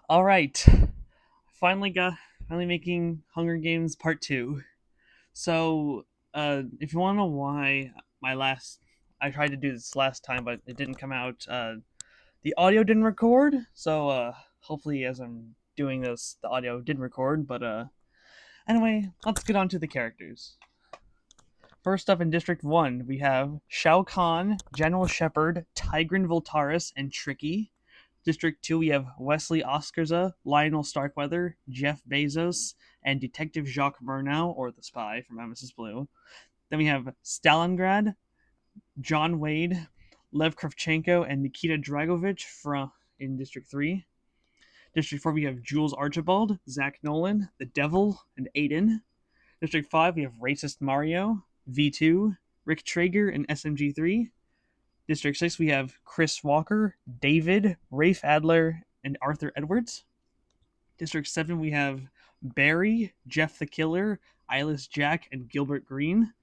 All right, finally making Hunger Games Part Two. So, if you want to know why my last, I tried to do this last time, but it didn't come out. The audio didn't record. So, hopefully, as I'm doing this, the audio didn't record. But anyway, let's get on to the characters. First up in District 1, we have Shao Kahn, General Shepard, Tigran Voltaris, and Tricky. District 2, we have Wesley Oscarza, Lionel Starkweather, Jeff Bezos, and Detective Jacques Murnau, or the spy from Nemesis Blue. Then we have Stalingrad, John Wade, Lev Kravchenko, and Nikita Dragovich from in District 3. District 4, we have Jules Archibald, Zach Nolan, The Devil, and Aiden. District 5, we have Racist Mario, V2, Rick Traeger, and SMG3. District 6, we have Chris Walker, David, Rafe Adler, and Arthur Edwards. District 7, we have Barry, Jeff the Killer, Eyeless Jack, and Gilbert Green.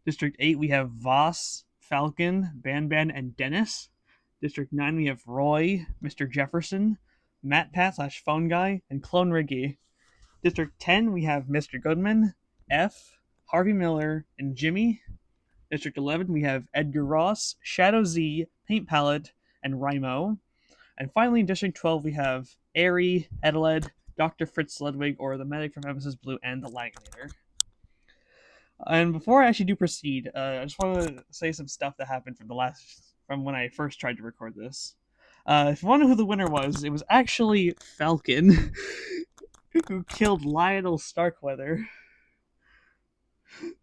District 8, we have Voss, Falcon, Ban, and Dennis. District 9, we have Roy, Mr. Jefferson, Matt Pat / Phone Guy, and Clone Riggy. District 10, we have Mr. Goodman, F, Harvey Miller, and Jimmy. District 11, we have Edgar Ross, Shadow Z, Paint Palette, and Rymo. And finally, in District 12, we have Airy, Edeled, Dr. Fritz Ludwig, or the medic from Nemesis Blue, and the Laginator. And before I actually do proceed, I just want to say some stuff that happened from when I first tried to record this. If you want to know who the winner was, it was actually Falcon, who killed Lionel Starkweather.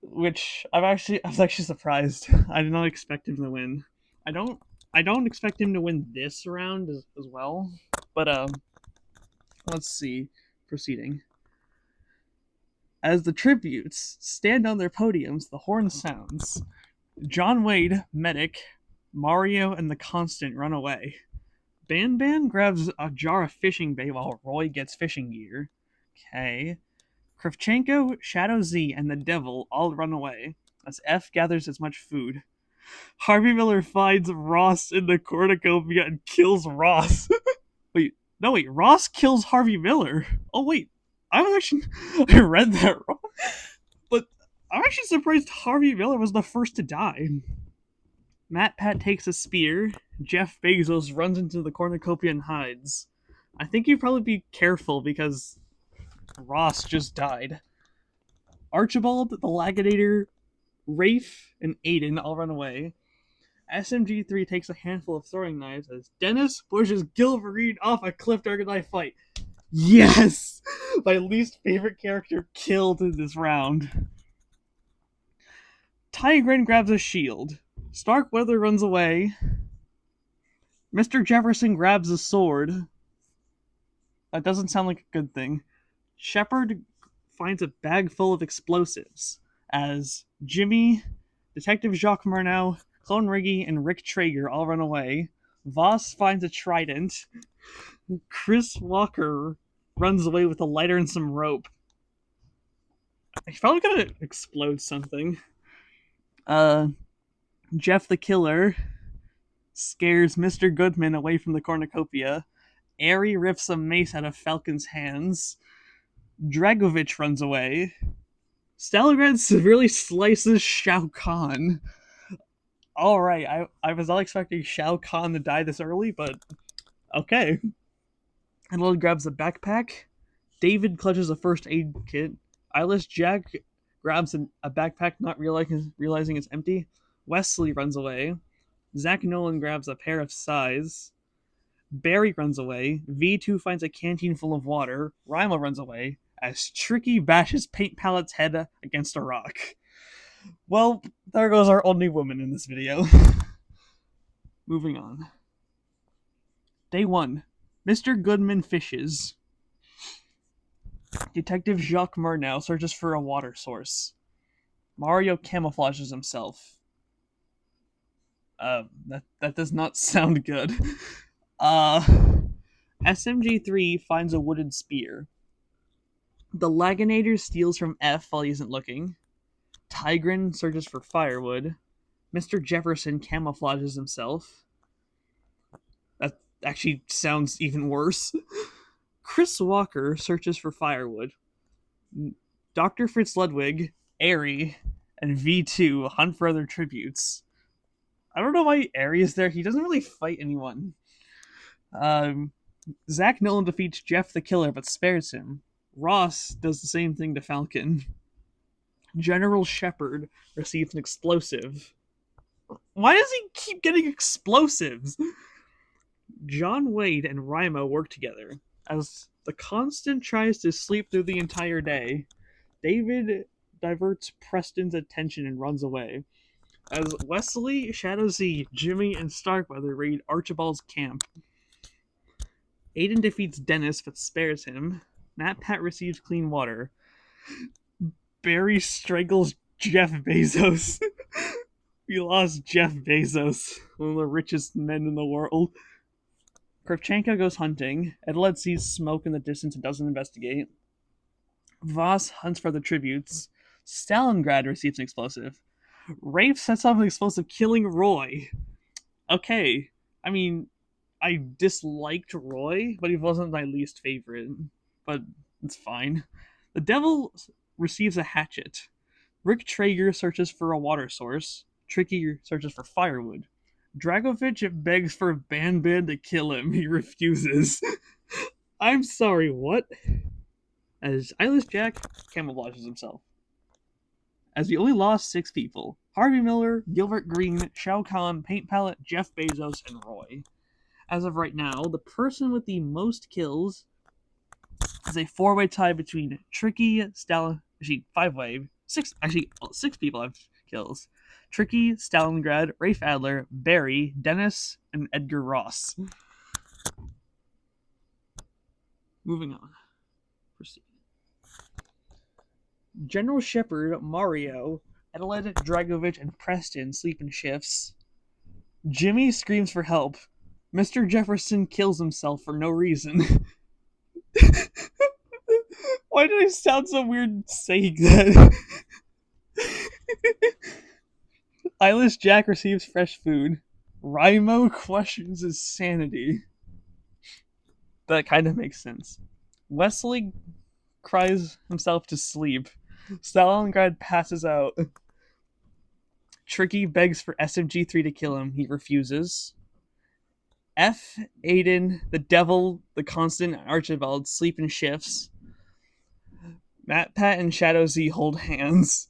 Which I was actually surprised. I did not expect him to win. I don't expect him to win this round as well. But let's see. Proceeding. As the tributes stand on their podiums, the horn sounds. John Wade, medic, Mario, and the Constant run away. Ban grabs a jar of fishing bait while Roy gets fishing gear. Okay. Kravchenko, Shadow Z, and the Devil all run away as F gathers as much food. Harvey Miller finds Ross in the cornucopia and kills Ross. wait, Ross kills Harvey Miller. Oh wait, I read that wrong. But I'm actually surprised Harvey Miller was the first to die. Matt Pat takes a spear. Jeff Bezos runs into the cornucopia and hides. I think you'd probably be careful because Ross just died. Archibald, the Laginator, Rafe, and Aiden all run away. SMG3 takes a handful of throwing knives as Dennis pushes Gilverine off a cliff during a knife fight. Yes! My least favorite character killed in this round. Tigran grabs a shield. Starkweather runs away. Mr. Jefferson grabs a sword. That doesn't sound like a good thing. Shepard finds a bag full of explosives as Jimmy, Detective Jacques Murnau, Clone Riggy, and Rick Traeger all run away. Voss finds a trident. Chris Walker runs away with a lighter and some rope. He's probably gonna explode something. Jeff the Killer scares Mr. Goodman away from the cornucopia. Airy rips a mace out of Falcon's hands. Dragovich runs away. Stalingrad severely slices Shao Kahn. Alright, I was not expecting Shao Kahn to die this early, but okay. Edeled grabs a backpack. David clutches a first aid kit. Eyeless Jack grabs a backpack, not realizing it's empty. Wesley runs away. Zach Nolan grabs a pair of sais. Barry runs away. V2 finds a canteen full of water. Ryma runs away as Tricky bashes Paint Palette's head against a rock. Well, there goes our only woman in this video. Moving on. Day 1. Mr. Goodman fishes. Detective Jacques Murnau searches for a water source. Mario camouflages himself. That does not sound good. SMG3 finds a wooden spear. The Laginator steals from F while he isn't looking. Tigran searches for firewood. Mr. Jefferson camouflages himself. That actually sounds even worse. Chris Walker searches for firewood. Dr. Fritz Ludwig, Aerie, and V2 hunt for other tributes. I don't know why Aerie is there. He doesn't really fight anyone. Zach Nolan defeats Jeff the Killer but spares him. Ross does the same thing to Falcon. General Shepard receives an explosive. Why does he keep getting explosives? John Wade and Rimo work together. As the Constant tries to sleep through the entire day, David diverts Preston's attention and runs away. As Wesley, Shadow Z, Jimmy, and Starkweather raid Archibald's camp. Aiden defeats Dennis but spares him. MatPat receives clean water. Barry strangles Jeff Bezos. We lost Jeff Bezos, one of the richest men in the world. Kravchenko goes hunting. Edeled sees smoke in the distance and doesn't investigate. Voss hunts for the tributes. Stalingrad receives an explosive. Rafe sets off an explosive, killing Roy. Okay, I mean, I disliked Roy, but he wasn't my least favorite. But it's fine. The Devil receives a hatchet. Rick Traeger searches for a water source. Tricky searches for firewood. Dragovich begs for Ban to kill him. He refuses. I'm sorry, what? As Eyeless Jack camouflages himself. As we only lost 6 people. Harvey Miller, Gilbert Green, Shao Kahn, Paint Palette, Jeff Bezos, and Roy. As of right now, the person with the most kills is a 4-way tie between Tricky, Stalin... Actually, 5-way. 6 people have kills. Tricky, Stalingrad, Rafe Adler, Barry, Dennis, and Edgar Ross. Moving on. Proceed. General Shepard, Mario, Edeled, Dragovich, and Preston sleep in shifts. Jimmy screams for help. Mr. Jefferson kills himself for no reason. Why did I sound so weird saying that? Eyeless Jack receives fresh food. Rimo questions his sanity. That kind of makes sense. Wesley cries himself to sleep. Stalingrad passes out. Tricky begs for SMG3 to kill him. He refuses. F, Aiden, the Devil, the Constant, and Archibald sleep in shifts. MatPat and Shadow Z hold hands.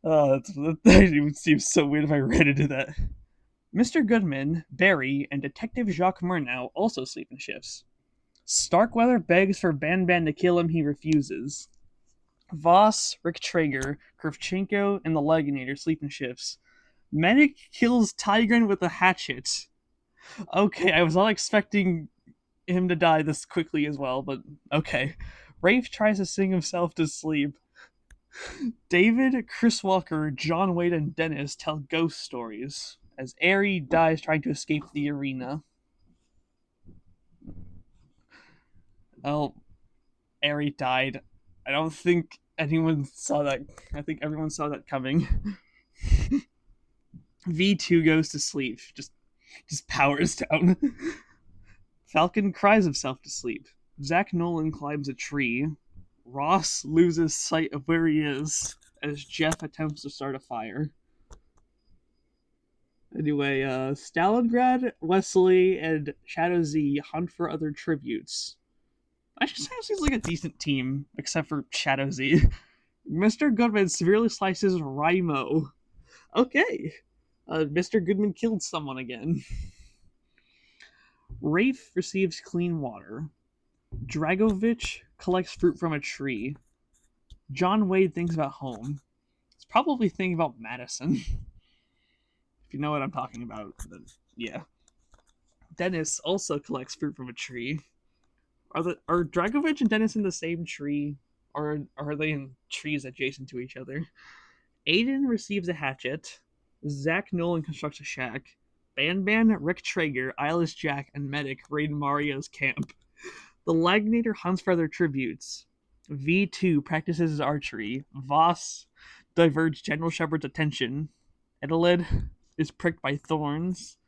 That seems so weird if I read into that. Mr. Goodman, Barry, and Detective Jacques Murnau also sleep in shifts. Starkweather begs for Ban to kill him. He refuses. Voss, Rick Traeger, Kravchenko, and the Legionator sleep in shifts. Medic kills Tigran with a hatchet. Okay, I was not expecting him to die this quickly as well, but okay. Rafe tries to sing himself to sleep. David, Chris Walker, John Wade, and Dennis tell ghost stories as Aerie dies trying to escape the arena. Oh, Aerie died. I don't think anyone saw that. I think everyone saw that coming. V2 goes to sleep. Just powers down. Falcon cries himself to sleep. Zach Nolan climbs a tree. Ross loses sight of where he is as Jeff attempts to start a fire. Anyway, Stalingrad, Wesley, and Shadow Z hunt for other tributes. Actually, Shadow Z is like a decent team, except for Shadow Z. Mr. Goodman severely slices Rimo. Okay. Mr. Goodman killed someone again. Rafe receives clean water. Dragovich collects fruit from a tree. John Wade thinks about home. He's probably thinking about Madison. If you know what I'm talking about, then yeah. Dennis also collects fruit from a tree. Are Dragovich and Dennis in the same tree? Or are they in trees adjacent to each other? Aiden receives a hatchet. Zach Nolan constructs a shack. Ban, Rick Traeger, Eyeless Jack, and Medic raid Mario's camp. The Legionator hunts for other tributes. V2 practices his archery. Voss diverts General Shepard's attention. Edeled is pricked by thorns.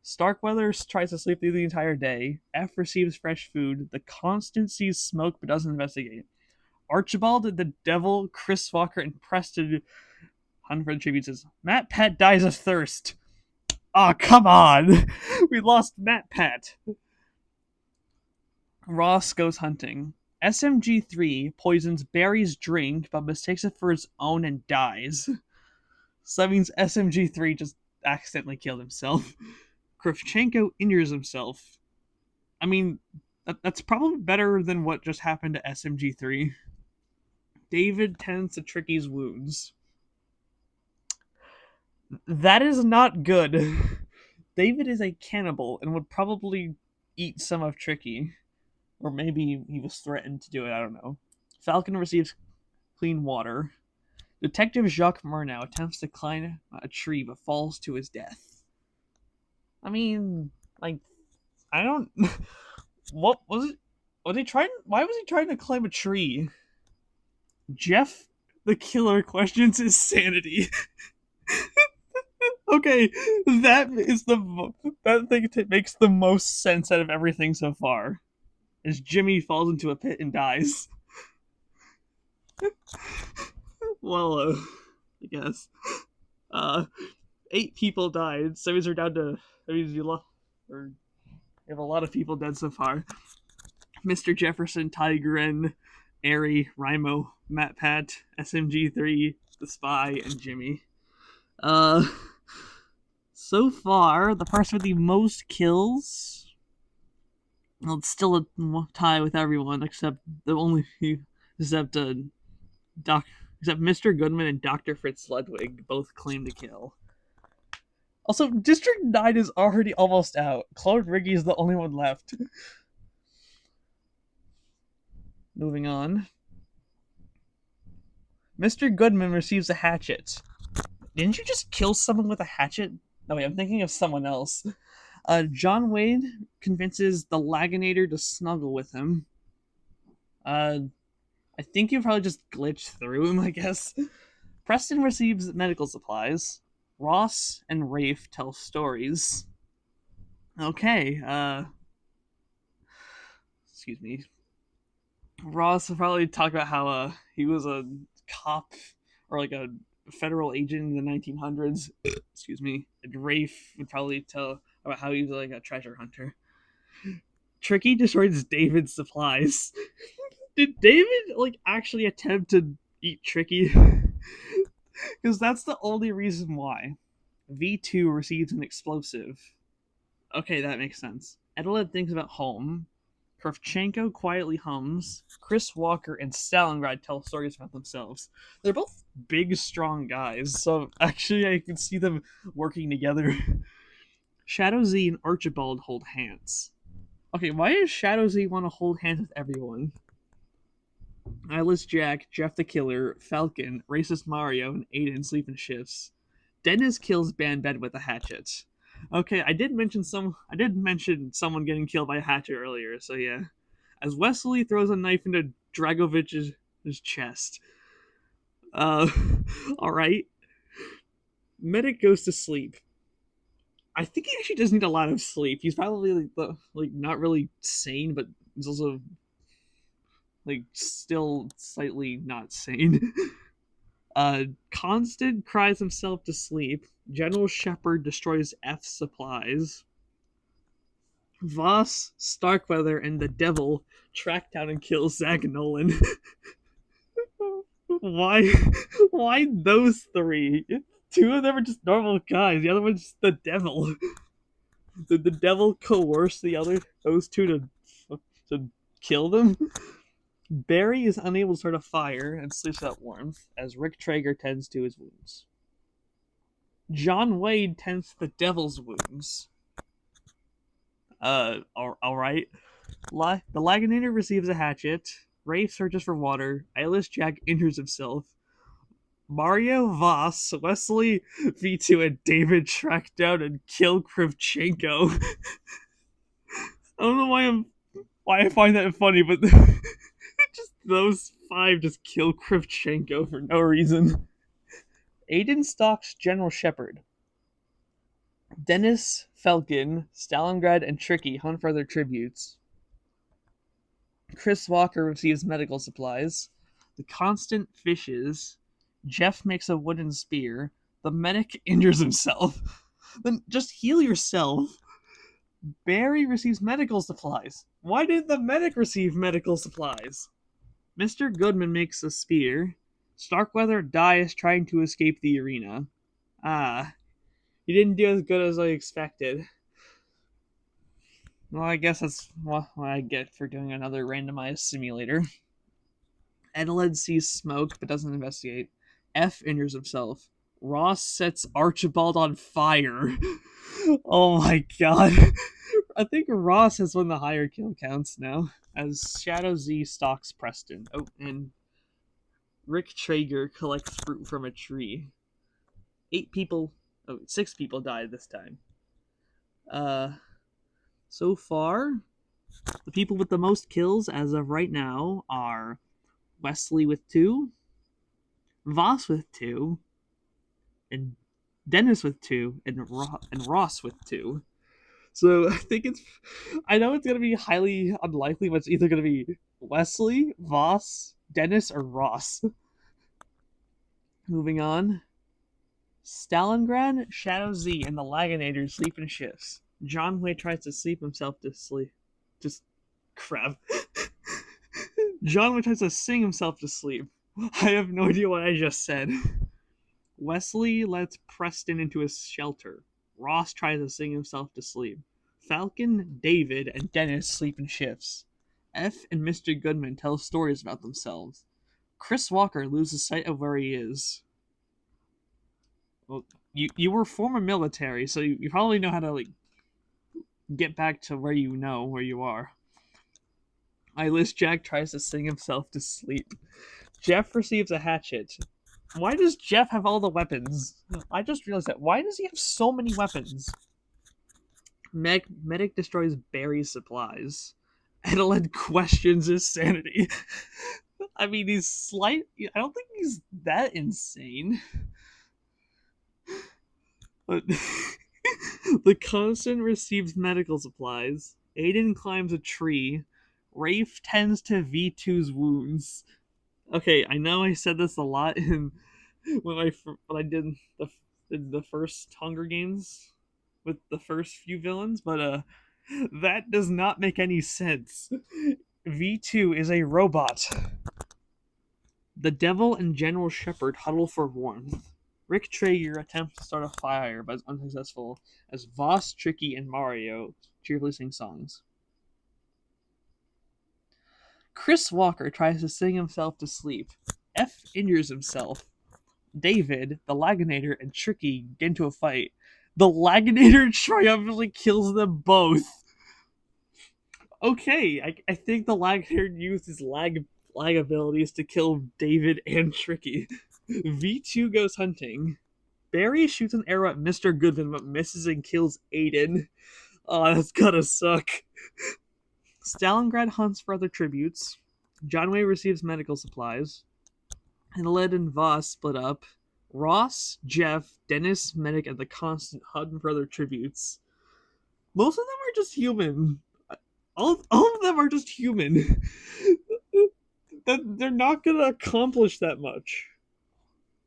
Starkweather tries to sleep through the entire day. F receives fresh food. The Constant sees smoke but doesn't investigate. Archibald, the Devil, Chris Walker, and Preston Hunford tribute says, Matt Pat dies of thirst. Aw, oh, come on! We lost Matt Pat. Ross goes hunting. SMG3 poisons Barry's drink but mistakes it for his own and dies. So that means SMG3 just accidentally killed himself. Kravchenko injures himself. I mean, that's probably better than what just happened to SMG3. David tends to Tricky's wounds. That is not good. David is a cannibal and would probably eat some of Tricky. Or maybe he was threatened to do it, I don't know. Falcon receives clean water. Detective Jacques Murnau attempts to climb a tree but falls to his death. I mean, like, I don't... What was it? Was he trying... Why was he trying to climb a tree? Jeff the Killer questions his sanity. Okay, that thing makes the most sense out of everything so far. As Jimmy falls into a pit and dies. Well, I guess. 8 people died, so we're down to... you have a lot of people dead so far. Mr. Jefferson, Tigren, Airy, Rimo, Matt Pat, SMG3, The Spy, and Jimmy. So far, the person with the most kills... Well, it's still a tie with everyone, except except Mr. Goodman and Dr. Fritz Ludwig both claim to kill. Also, District 9 is already almost out. Claude Riggy is the only one left. Moving on. Mr. Goodman receives a hatchet. Didn't you just kill someone with a hatchet? No, wait, I'm thinking of someone else. John Wade convinces the Laginator to snuggle with him. I think you probably just glitched through him, I guess. Preston receives medical supplies. Ross and Rafe tell stories. Okay, excuse me. Ross will probably talk about how he was a cop or like a federal agent in the 1900s. Excuse me. And Rafe would probably tell about how he was like a treasure hunter. Tricky destroys David's supplies. Did David like actually attempt to eat Tricky? Because that's the only reason why. V2 receives an explosive. Okay, that makes sense. Edeled thinks about home. Kravchenko quietly hums. Chris Walker and Stalingrad tell stories about themselves. They're both big, strong guys, so actually I can see them working together. Shadow Z and Archibald hold hands. Okay, why does Shadow Z want to hold hands with everyone? Eyeless Jack, Jeff the Killer, Falcon, Racist Mario, and Aiden sleep in shifts. Dennis kills Bad with a hatchet. Okay, I did mention someone getting killed by a hatchet earlier, so yeah. As Wesley throws a knife into Dragovich's chest. Alright. Medic goes to sleep. I think he actually does need a lot of sleep. He's probably like not really sane, but he's also like still slightly not sane. Constant cries himself to sleep. General Shepard destroys F's supplies. Voss, Starkweather, and the Devil track down and kill Zach Nolan. Why those 3? 2 of them are just normal guys. The other one's just the Devil. Did the Devil coerce those 2 to kill them? Barry is unable to start a fire and sleeps without warmth as Rick Traeger tends to his wounds. John Wade tends to the Devil's wounds. Alright. The Laginator receives a hatchet. Rafe searches for water. Eyeless Jack injures himself. Mario, Voss, Wesley, V2, and David track down and kill Kravchenko. I don't know why I find that funny, but just those 5 just kill Kravchenko for no reason. Aiden stalks General Shepard. Dennis, Falcon, Stalingrad, and Tricky hunt for their tributes. Chris Walker receives medical supplies. The Constant fishes. Jeff makes a wooden spear. The medic injures himself. Then just heal yourself. Barry receives medical supplies. Why did the medic receive medical supplies? Mr. Goodman makes a spear. Starkweather dies trying to escape the arena. Ah, he didn't do as good as I expected. Well, I guess that's what I get for doing another randomized simulator. Adelaide sees smoke but doesn't investigate. F injures himself. Ross sets Archibald on fire. Oh my god. I think Ross has won the higher kill counts now, as Shadow Z stalks Preston. Oh, and Rick Traeger collects fruit from a tree. 6 people died this time. So far, the people with the most kills as of right now are Wesley with 2, Voss with 2, and Dennis with 2, and Ross with 2. So I know it's gonna be highly unlikely, but it's either gonna be Wesley, Voss, Dennis, or Ross. Moving on. Stalingrad, Shadow Z, and the Laganators sleep in shifts. John Way tries to sleep himself to sleep. Just crap. John Way tries to sing himself to sleep. I have no idea what I just said. Wesley lets Preston into his shelter. Ross tries to sing himself to sleep. Falcon, David, and Dennis sleep in shifts. F and Mr. Goodman tell stories about themselves. Chris Walker loses sight of where he is. Well, you were former military, so you probably know how to get back to where you know where you are. Eyeless Jack tries to sing himself to sleep. Jeff receives a hatchet. Why does Jeff have all the weapons? I just realized that. Why does he have so many weapons? Medic destroys Barry's supplies. Edeled questions his sanity. I mean, I don't think he's that insane. But the Constant receives medical supplies. Aiden climbs a tree. Rafe tends to V2's wounds. Okay, I know I said this a lot when I did the first Hunger Games with the first few villains, but that does not make any sense. V2 is a robot. The Devil and General Shepard huddle for warmth. Rick Traeger attempts to start a fire but is unsuccessful as Voss, Tricky, and Mario cheerfully sing songs. Chris Walker tries to sing himself to sleep. F injures himself. David, the Laganator, and Tricky get into a fight. The Laganator triumphantly kills them both. Okay, I think the Laganator used his lag abilities to kill David and Tricky. V2 goes hunting. Barry shoots an arrow at Mr. Goodman but misses and kills Aiden. Oh, that's gotta suck. Stalingrad hunts for other tributes. John Way receives medical supplies. Led and Voss split up. Ross, Jeff, Dennis, Medic, and the Constant hunt for other tributes. Most of them are just human. All of them are just human. They're not gonna accomplish that much.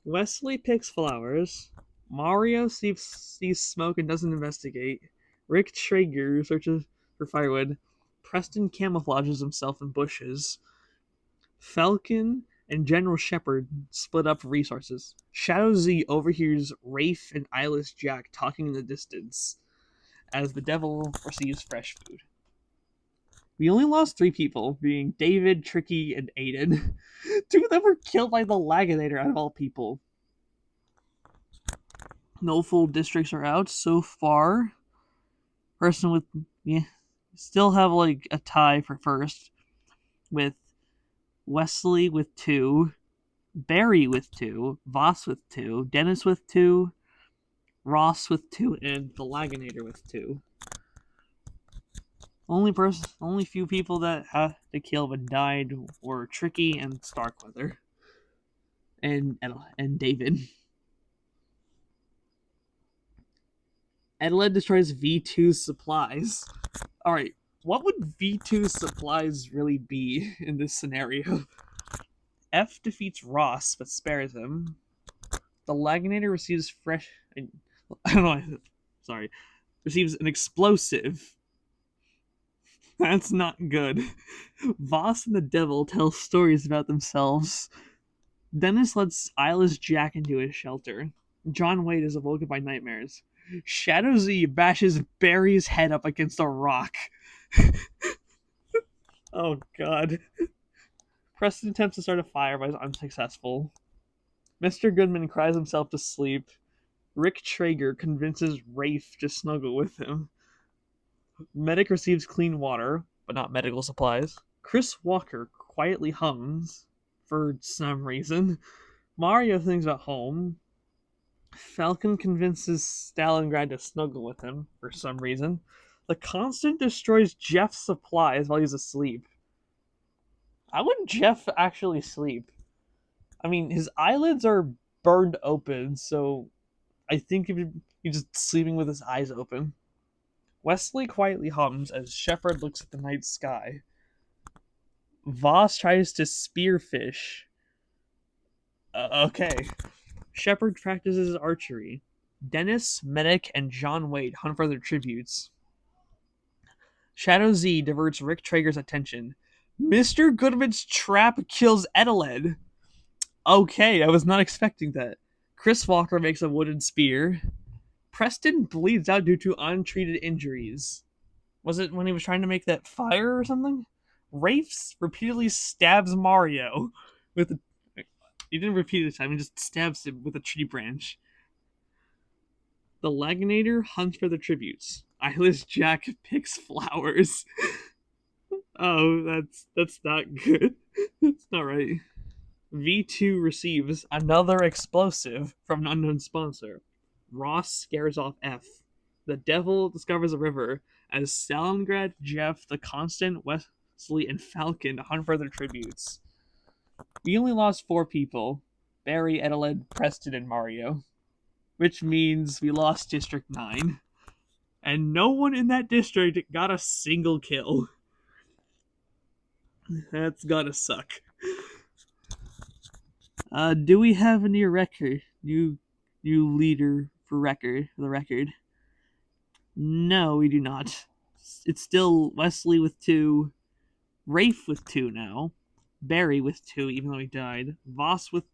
Wesley picks flowers. Mario sees smoke and doesn't investigate. Rick Traeger searches for firewood. Preston camouflages himself in bushes. Falcon and General Shepard split up resources. Shadow Z overhears Rafe and Eyeless Jack talking in the distance as the Devil receives fresh food. We only lost 3 people, being David, Tricky, and Aiden. 2 of them were killed by the Laganator out of all people. No full districts are out so far. Person with still have a tie for first with Wesley with 2, Barry with 2, Voss with 2, Dennis with 2, Ross with 2, and the Laganator with 2. Only few people that had to kill but died were Tricky and Starkweather, and David. Edeled destroys V2's supplies. Alright, what would V2's supplies really be in this scenario? F defeats Ross, but spares him. The Laginator receives fresh... I don't know, sorry. Receives an explosive. That's not good. Voss and the Devil tell stories about themselves. Dennis lets Eyeless Jack into his shelter. John Wade is awoken by nightmares. Shadow Z bashes Barry's head up against a rock. Oh god. Preston attempts to start a fire but is unsuccessful. Mr. Goodman cries himself to sleep. Rick Traeger convinces Rafe to snuggle with him. Medic receives clean water, but not medical supplies. Chris Walker quietly hums for some reason. Mario thinks about home. Falcon convinces Stalingrad to snuggle with him for some reason. The Constant destroys Jeff's supplies while he's asleep. How would Jeff actually sleep? I mean, his eyelids are burned open, so I think he's just sleeping with his eyes open. Wesley quietly hums as Shepard looks at the night sky. Voss tries to spearfish. Okay. Shepard practices archery. Dennis, Medic, and John Wade hunt for their tributes. Shadow Z diverts Rick Traeger's attention. Mr. Goodman's trap kills Edeled. Okay, I was not expecting that. Chris Walker makes a wooden spear. Preston bleeds out due to untreated injuries. Was it when he was trying to make that fire or something? Rafe repeatedly stabs Mario with a... He didn't repeat it this time, he just stabs him with a tree branch. The Laginator hunts for the tributes. Eyeless Jack picks flowers. Oh, that's not good. That's not right. V2 receives another explosive from an unknown sponsor. Ross scares off F. The Devil discovers a river as Stalingrad, Jeff, the Constant, Wesley, and Falcon hunt for their tributes. We only lost 4 people. Barry, Edeled, Preston, and Mario. Which means we lost District 9. And no one in that district got a single kill. That's gotta suck. Do we have a new record? New leader for the record? No, we do not. It's still Wesley with 2, Rafe with 2 now, Barry with 2, even though he died, Voss with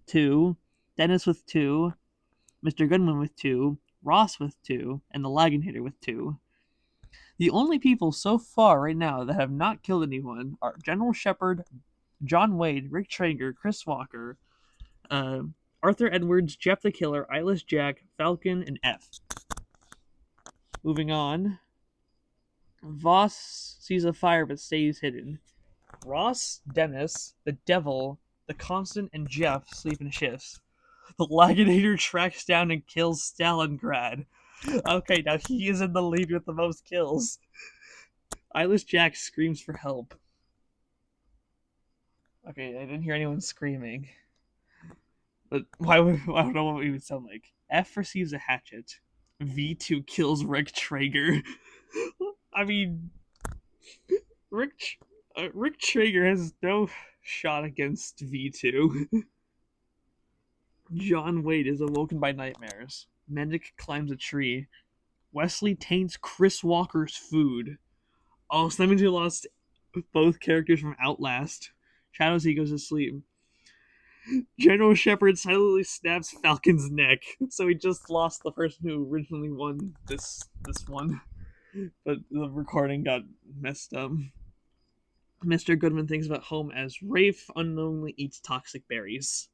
2, Dennis with 2, Mr. Goodman with 2, Ross with 2, and the Laginator with 2. The only people so far right now that have not killed anyone are General Shepard, John Wade, Rick Traeger, Chris Walker, Arthur Edwards, Jeff the Killer, Eyeless Jack, Falcon, and F. Moving on. Voss sees a fire but stays hidden. Ross, Dennis, the Devil, the Constant, and Jeff sleep in shifts. The Laginator tracks down and kills Stalingrad. Okay, now he is in the lead with the most kills. Eyeless Jack screams for help. Okay, I didn't hear anyone screaming. But I don't know what it would sound like. F receives a hatchet. V2 kills Rick Traeger. I mean, Rick Traeger has no shot against V2. John Wade is awoken by nightmares. Medic climbs a tree. Wesley taints Chris Walker's food. Oh, so that means we lost both characters from Outlast. Shadow Z goes to sleep. General Shepard silently snaps Falcon's neck, so he just lost the person who originally won this one. But the recording got messed up. Mr. Goodman thinks about home as Rafe unknowingly eats toxic berries.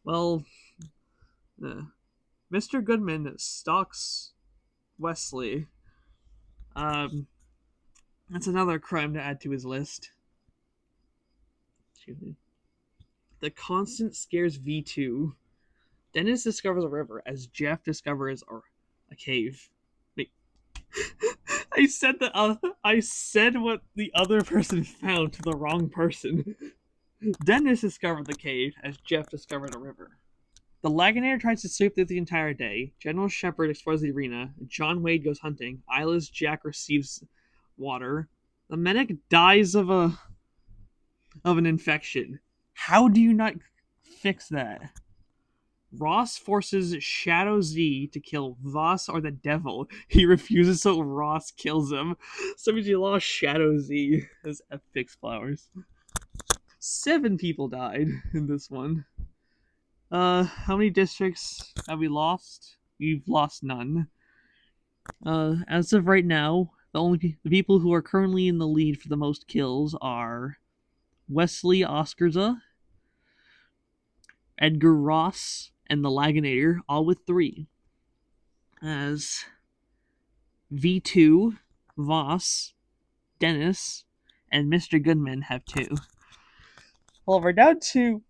Well, Mr. Goodman stalks Wesley. That's another crime to add to his list. Excuse me. The Constant scares V2. Dennis discovers a river as Jeff discovers a cave. Wait. I said what the other person found to the wrong person. Dennis discovered the cave as Jeff discovered a river. The Laganator tries to sleep through the entire day. General Shepard explores the arena. John Wade goes hunting. Isla's Jack receives water. The medic dies of an infection. How do you not fix that? Ross forces Shadow Z to kill Voss or the Devil. He refuses, so Ross kills him. So means you lost Shadow Z as F Flowers. 7 people died in this one. How many districts have we lost? We've lost none. As of right now, the people who are currently in the lead for the most kills are Wesley Oscarza, Edgar Ross, and the Laganator, all with 3. As V2, Voss, Dennis, and Mr. Goodman have 2. Well, we're down to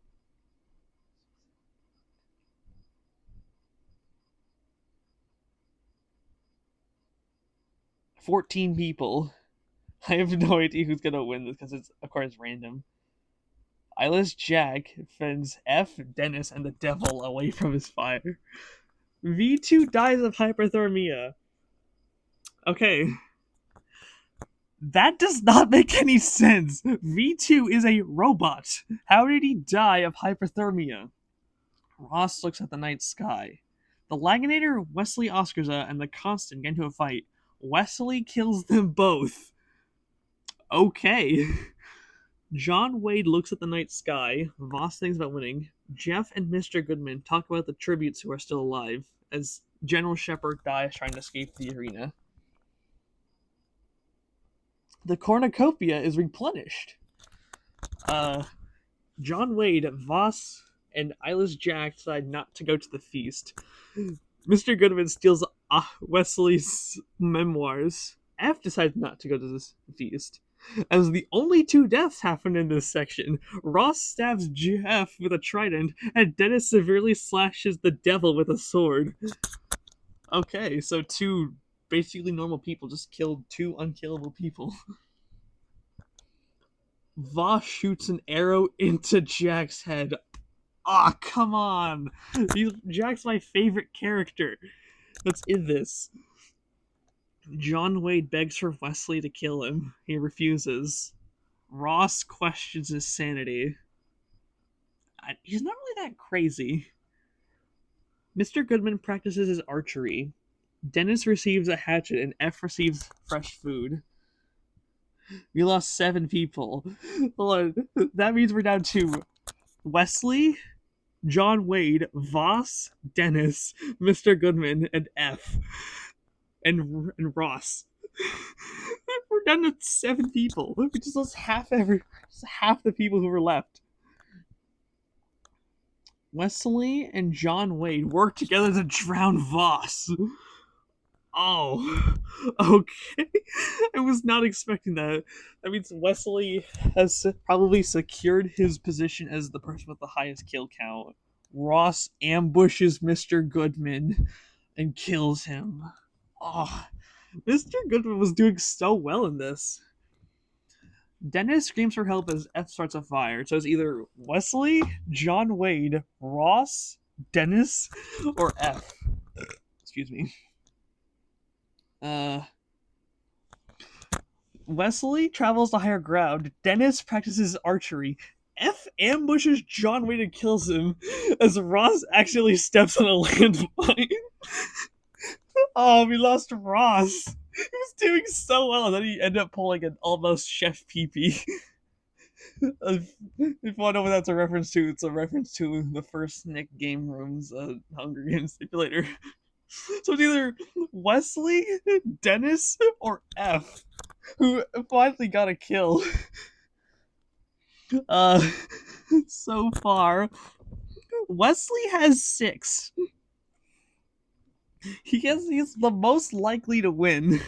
14 people. I have no idea who's gonna win this because it's, of course, random. Isla's Jack fends F, Dennis, and the Devil away from his fire. V2 dies of hypothermia. Okay. That does not make any sense. V2 is a robot. How did he die of hypothermia? Ross looks at the night sky. The Laganator, Wesley Oscarza, and the Constant get into a fight. Wesley kills them both. Okay. John Wade looks at the night sky. Voss thinks about winning. Jeff and Mr. Goodman talk about the tributes who are still alive as General Shepard dies trying to escape the arena. The cornucopia is replenished. John Wade, Voss, and Isla's Jack decide not to go to the feast. Mr. Goodman steals Wesley's memoirs. F decides not to go to this feast. As the only 2 deaths happen in this section, Ross stabs Jeff with a trident, and Dennis severely slashes the Devil with a sword. Okay, so 2 basically normal people just killed 2 unkillable people. Voss shoots an arrow into Jack's head. Ah, oh, come on! Jack's my favorite character that's in this. John Wade begs for Wesley to kill him. He refuses. Ross questions his sanity. He's not really that crazy. Mr. Goodman practices his archery. Dennis receives a hatchet and F receives fresh food. We lost 7 people. Hold on. That means we're down to Wesley, John Wade, Voss, Dennis, Mr. Goodman, and F. And Ross. We're down to 7 people. We just lost half the people who were left. Wesley and John Wade work together to drown Voss. Oh, okay. I was not expecting that. That means Wesley has probably secured his position as the person with the highest kill count. Ross ambushes Mr. Goodman and kills him. Oh, Mr. Goodman was doing so well in this. Dennis screams for help as F starts a fire. So it's either Wesley, John Wade, Ross, Dennis, or F. Excuse me. Wesley travels to higher ground. Dennis practices archery. F ambushes John Wade and kills him as Ross actually steps on a landmine. Oh, we lost Ross. He was doing so well, and then he ended up pulling an almost Chef Pee-Pee. If you want to know what that's a reference to, it's a reference to the first Nick Game Rooms Hunger Games simulator. So it's either Wesley, Dennis, or F, who finally got a kill. So far, Wesley has 6. He's the most likely to win.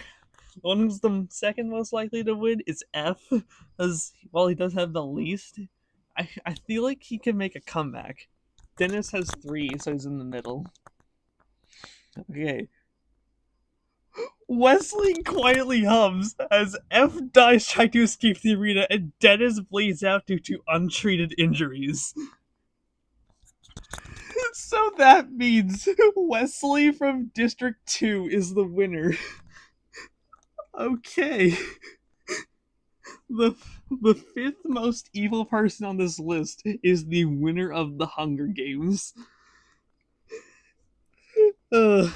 One who's the second most likely to win is F, as while he does have the least. I feel like he can make a comeback. Dennis has 3, so he's in the middle. Okay. Wesley quietly hums as F dies trying to escape the arena and Dennis bleeds out due to untreated injuries. So that means Wesley from District 2 is the winner. Okay. The the fifth most evil person on this list is the winner of the Hunger Games. Uh,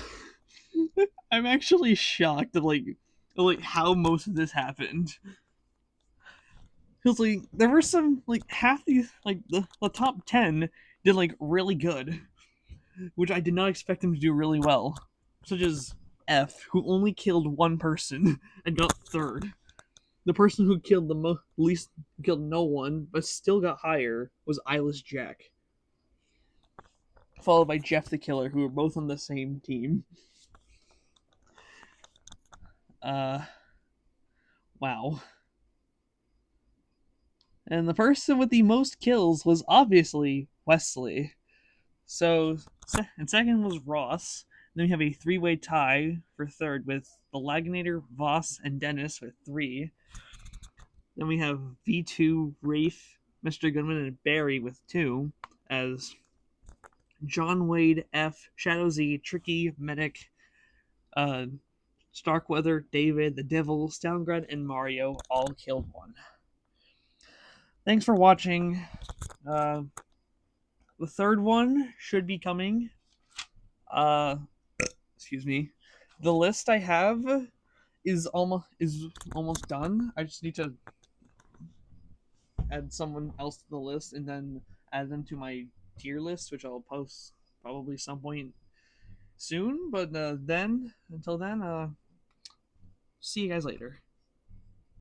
I'm actually shocked at like how most of this happened. Cause like there were some like half these like the top 10 did like really good, which I did not expect them to do really well. Such as F, who only killed one person and got third. The person who killed the least killed no one, but still got higher was Eyeless Jack, followed by Jeff the Killer, who were both on the same team. Uh, wow. And the person with the most kills was obviously Wesley. So, and second was Ross. Then we have a three-way tie for third with the Laginator, Voss, and Dennis with 3. Then we have V2, Rafe, Mr. Goodman, and Barry with 2, as John Wade, F, Shadow Z, Tricky, Medic, uh, Starkweather, David, the Devil, Stalingrad, and Mario all killed 1. Thanks for watching. The third one should be coming. Excuse me. The list I have is almost done. I just need to add someone else to the list and then add them to my tier list, which I'll post probably some point soon. But until then, see you guys later.